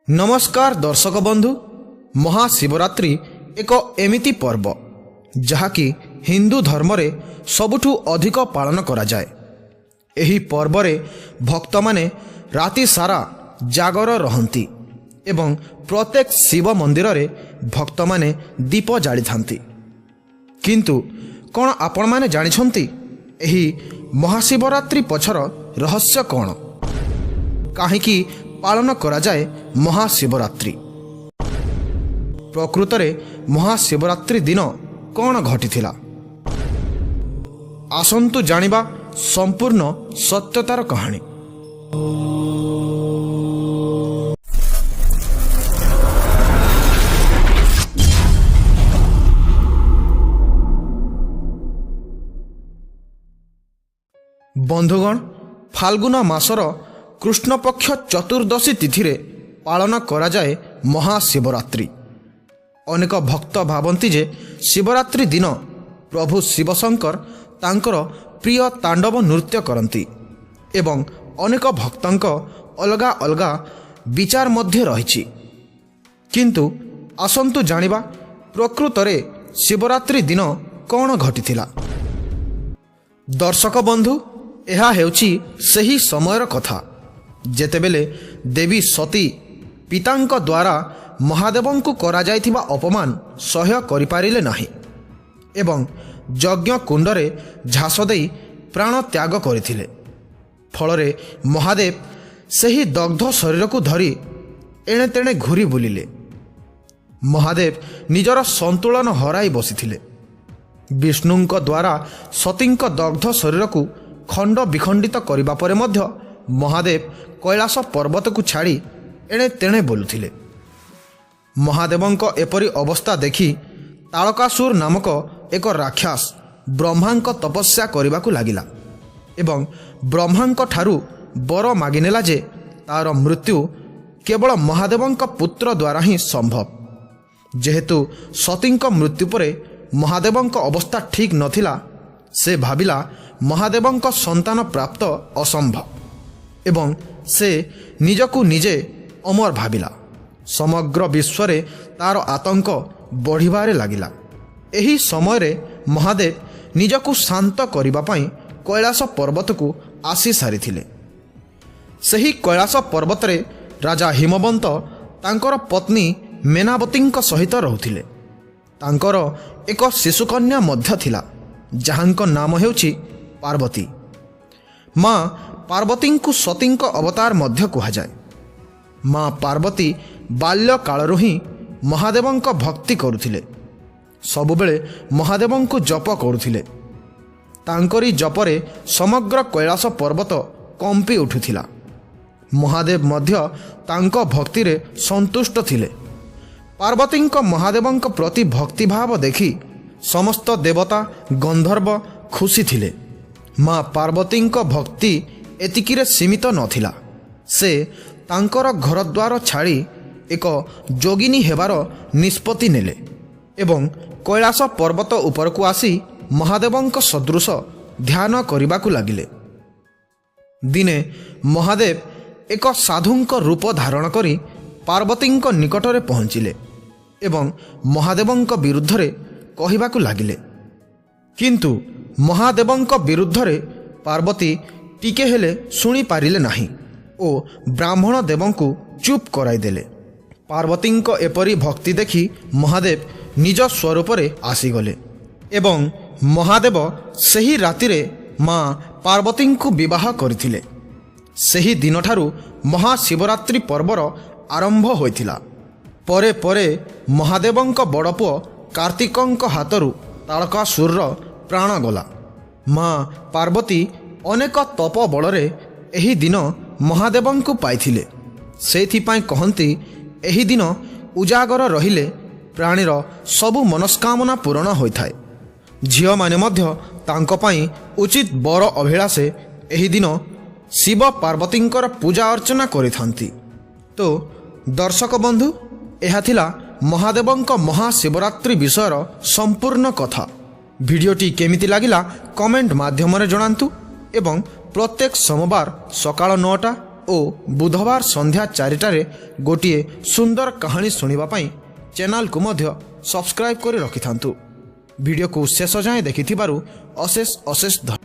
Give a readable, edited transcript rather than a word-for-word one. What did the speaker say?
नमस्कार दर्शक बंधु। महाशिवरात्रि एक एमिति पर्व जहाँकि हिंदू धर्म रे सबुठु अधिक पालन करा जाए। एही पर्व रे भक्त माने राति सारा जागर रहंती एवं प्रत्येक शिव मंदिर रे भक्त माने दीप जाली थांती। किंतु कौन आपण माने जानिछंती एही महाशिवरात्रि पछर रहस्य कौन, काहेकि पालन करा जाए महाशिवरात्रि? प्रकृत में महाशिवरात्रि दिन कौन घटिथिला? आसंतु जानिबा संपूर्ण सत्यतार कहानी। बंधुगण, फाल्गुन मासर कृष्ण पक्ष चतुर्दशी तिथि रे पालन करा जाए महाशिवरात्रि। अनेक भक्त भावंती जे शिवरात्रि दिन प्रभु शिवशंकर तांकर प्रिय तांडव नृत्य करती एवं अनेक भक्तंक अलगा अलगा विचार मध्य रहिछि। किंतु आसंतु जानिबा प्रकृत रे शिवरात्रि दिन कौन घटिथिला। दर्शक बंधु, यह हेउछि सही समयर कथा जेतेबेले देवी सती पितांक द्वारा महादेवंकु करा जायथिबा अपमान सह्य करिपारिले नाही एवं यज्ञ कुंडरे झास देई प्राण त्याग करथिले। फलरे महादेव सही दग्ध शरीर को धरी एणे तेणे घूरी बुलिले। महादेव निजर संतुलन हराई बसिथिले। विष्णुंक द्वारा सतींक दग्ध शरीर को खंड विखंडित करिबा परे मध्य महादेव कैलाश पर्वत को छाड़ी एणे तेणे बोलुथिले। महादेवंक एपरी अवस्था देखि ताड़कासुर नामक एक राक्षस ब्रह्मांक तपस्या करिबाकु लागिला एवं ब्रह्मांक ठारू बर मागिनेला जे तार मृत्यु केवल महादेवंक पुत्र द्वारा ही संभव। जेहेतु सतींक मृत्यु परे महादेवंक अवस्था ठीक नथिला, से भाविला महादेवंक संतान प्राप्त असंभव एवं से निजकु निजे अमर भाविला। समग्र विश्वरे तार आतंक बढ़िबारे लागिला। एही समय रे महादेव निजकु शांत करिबा पई कैलाश पर्वत को आसी सारिथिले। सही कैलाश पर्वत रे राजा हिमवंत तांकर पत्नी मेनावतींक सहित रहुथिले। तांकर एक शिशुकन्या मध्य थिला जहांक नाम हेउछि पार्वती। माँ पार्वतींकु सतींक अवतार मध्य कुहाजाए। माँ पार्वती बाल्य कालरू ही महादेवंक भक्ति करुथिले। सबुबेले महादेवंकु जप करुथिले। तांकरी जपरे समग्र कैलाश पर्वत कंपी उठुथिला। महादेव मध्य तांक भक्ति रे संतुष्ट थिले। पार्वतींक महादेवंक प्रति भक्तिभाव देखि समस्त देवता गंधर्व खुशी थिले। माँ पार्वतींक भक्ति एतिकिरे सीमित नथिला। से तांकर घरद्वार छाड़ी एक जोगिनी हेबार निष्पत्ति नेले एवं कैलाश पर्वत उपर को आसी महादेवंक सदृश ध्यान करिबाकु लागिले। दिने महादेव एक साधुंक रूप धारण करी पार्वतींक निकटरे पहुँचिले एवं महादेवंक विरुद्धरे कहिबाकु लागिले। किंतु महादेवंक विरुद्धरे पार्वती टिके हेले शुणी पारिले नाही ओ ब्राह्मण देवंकु चुप कराई देले। पार्वतींक एपरी भक्ति देखि महादेव निज स्वरूपरे आसीगले एवं महादेव सही रातिरे माँ पार्वतींकु विवाह करथिले। सही दिनठारु महाशिवरात्रि पर्वर आरंभ होइथिला। परे परे महादेवंक बड़ पुओ कार्तिकंक हाथरू ताड़कासुर प्राण गला। माँ पार्वती अनेक तप बलरे एही दिन महादेवंकु पाइथिले। सेथिपाई कहंती एही दिन उजागर रहिले प्राणीर सबु मनस्कामना पूर्ण होइथाए। झियो माने मध्य तांको पाई उचित बर अभिलाषे एही दिन शिव पार्वतींकर पूजा अर्चना करिथांती। तो दर्शक बंधु, एहा थिला महादेवंक महाशिवरात्रि विषयर संपूर्ण कथा। भिडियोटी केमिति लागिला कमेंट माध्यम रे जणांतु एवं प्रत्येक सोमवार सकाळ 9टा ଓ ବୁଧବାର ସନ୍ଧ୍ୟା 4টাରେ ଗୋଟିଏ ସୁନ୍ଦର କାହାଣୀ ଶୁଣିବା ପାଇଁ ଚ୍ୟାନେଲକୁ ମଧ୍ୟ ସବସ୍କ୍ରାଇବ୍ କରି ରଖିଥାନ୍ତୁ। ଭିଡ଼ିଓକୁ ଶେଷ ଯାଏଁ ଦେଖିଥିବାରୁ ଅଶେଷ ଅଶେଷ ଧନ୍ୟବାଦ।